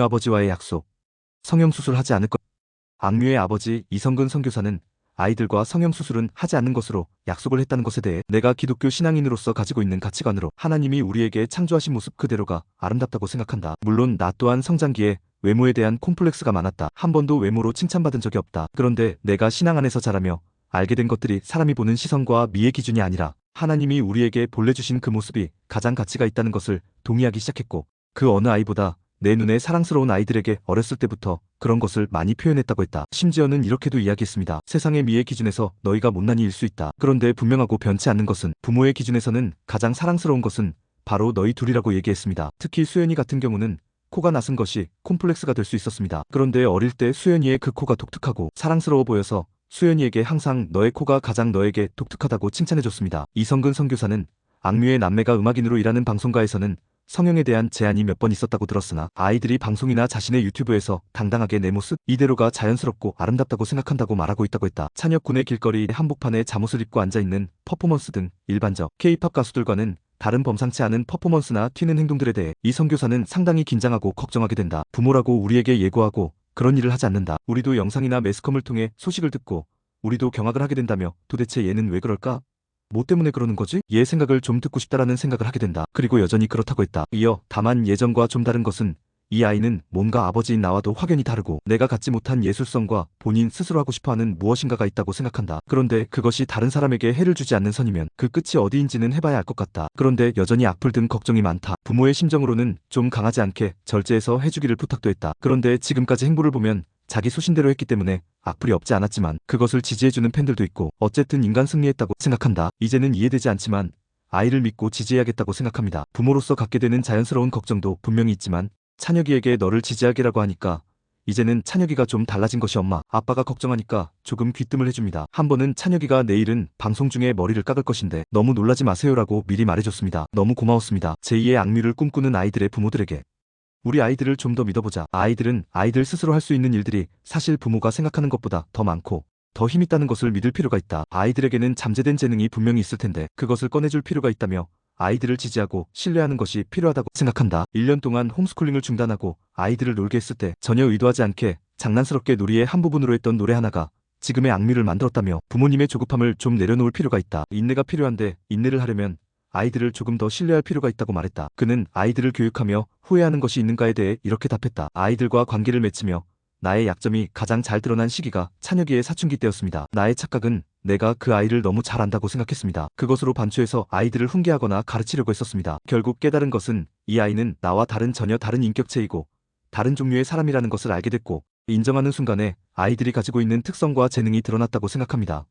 아버지와의 약속. 성형수술하지 않을 것. 악뮤의 아버지 이성근 선교사는 아이들과 성형수술은 하지 않는 것으로 약속을 했다는 것에 대해 내가 기독교 신앙인으로서 가지고 있는 가치관으로 하나님이 우리에게 창조하신 모습 그대로가 아름답다고 생각한다. 물론 나 또한 성장기에 외모에 대한 콤플렉스가 많았다. 한 번도 외모로 칭찬받은 적이 없다. 그런데 내가 신앙 안에서 자라며 알게 된 것들이 사람이 보는 시선과 미의 기준이 아니라 하나님이 우리에게 본래 주신 그 모습이 가장 가치가 있다는 것을 동의하기 시작했고, 그 어느 아이보다 내 눈에 사랑스러운 아이들에게 어렸을 때부터 그런 것을 많이 표현했다고 했다. 심지어는 이렇게도 이야기했습니다. 세상의 미의 기준에서 너희가 못난이일 수 있다. 그런데 분명하고 변치 않는 것은, 부모의 기준에서는 가장 사랑스러운 것은 바로 너희 둘이라고 얘기했습니다. 특히 수연이 같은 경우는 코가 나선 것이 콤플렉스가 될 수 있었습니다. 그런데 어릴 때 수연이의 그 코가 독특하고 사랑스러워 보여서 수연이에게 항상 너의 코가 가장 너에게 독특하다고 칭찬해줬습니다. 이성근 선교사는 악뮤의 남매가 음악인으로 일하는 방송가에서는 성형에 대한 제한이 몇 번 있었다고 들었으나 아이들이 방송이나 자신의 유튜브에서 당당하게 내 모습 이대로가 자연스럽고 아름답다고 생각한다고 말하고 있다고 했다. 찬혁군의 길거리 한복판에 잠옷을 입고 앉아있는 퍼포먼스 등 일반적 K-팝 가수들과는 다른 범상치 않은 퍼포먼스나 튀는 행동들에 대해 이 선교사는 상당히 긴장하고 걱정하게 된다. 부모라고 우리에게 예고하고 그런 일을 하지 않는다. 우리도 영상이나 매스컴을 통해 소식을 듣고 우리도 경악을 하게 된다며 도대체 얘는 왜 그럴까? 뭐 때문에 그러는 거지? 얘 생각을 좀 듣고 싶다라는 생각을 하게 된다. 그리고 여전히 그렇다고 했다. 이어 다만 예전과 좀 다른 것은 이 아이는 뭔가 아버지인 나와도 확연히 다르고 내가 갖지 못한 예술성과 본인 스스로 하고 싶어하는 무엇인가가 있다고 생각한다. 그런데 그것이 다른 사람에게 해를 주지 않는 선이면 그 끝이 어디인지는 해봐야 알 것 같다. 그런데 여전히 악플 등 걱정이 많다. 부모의 심정으로는 좀 강하지 않게 절제해서 해주기를 부탁도 했다. 그런데 지금까지 행보를 보면 자기 소신대로 했기 때문에 악플이 없지 않았지만 그것을 지지해주는 팬들도 있고 어쨌든 인간 승리했다고 생각한다. 이제는 이해되지 않지만 아이를 믿고 지지해야겠다고 생각합니다. 부모로서 갖게 되는 자연스러운 걱정도 분명히 있지만 찬혁이에게 너를 지지하기라고 하니까 이제는 찬혁이가 좀 달라진 것이 엄마, 아빠가 걱정하니까 조금 귀뜸을 해줍니다. 한 번은 찬혁이가 내일은 방송 중에 머리를 깎을 것인데 너무 놀라지 마세요라고 미리 말해줬습니다. 너무 고마웠습니다. 제2의 악뮤를 꿈꾸는 아이들의 부모들에게 우리 아이들을 좀 더 믿어보자. 아이들은 아이들 스스로 할 수 있는 일들이 사실 부모가 생각하는 것보다 더 많고 더 힘있다는 것을 믿을 필요가 있다. 아이들에게는 잠재된 재능이 분명히 있을 텐데 그것을 꺼내줄 필요가 있다며 아이들을 지지하고 신뢰하는 것이 필요하다고 생각한다. 1년 동안 홈스쿨링을 중단하고 아이들을 놀게 했을 때 전혀 의도하지 않게 장난스럽게 놀이의 한 부분으로 했던 노래 하나가 지금의 악뮤를 만들었다며 부모님의 조급함을 좀 내려놓을 필요가 있다. 인내가 필요한데 인내를 하려면 아이들을 조금 더 신뢰할 필요가 있다고 말했다. 그는 아이들을 교육하며 후회하는 것이 있는가에 대해 이렇게 답했다. 아이들과 관계를 맺으며 나의 약점이 가장 잘 드러난 시기가 찬혁이의 사춘기 때였습니다. 나의 착각은 내가 그 아이를 너무 잘 안다고 생각했습니다. 그것으로 반추해서 아이들을 훈계하거나 가르치려고 했었습니다. 결국 깨달은 것은 이 아이는 나와 전혀 다른 인격체이고 다른 종류의 사람이라는 것을 알게 됐고 인정하는 순간에 아이들이 가지고 있는 특성과 재능이 드러났다고 생각합니다.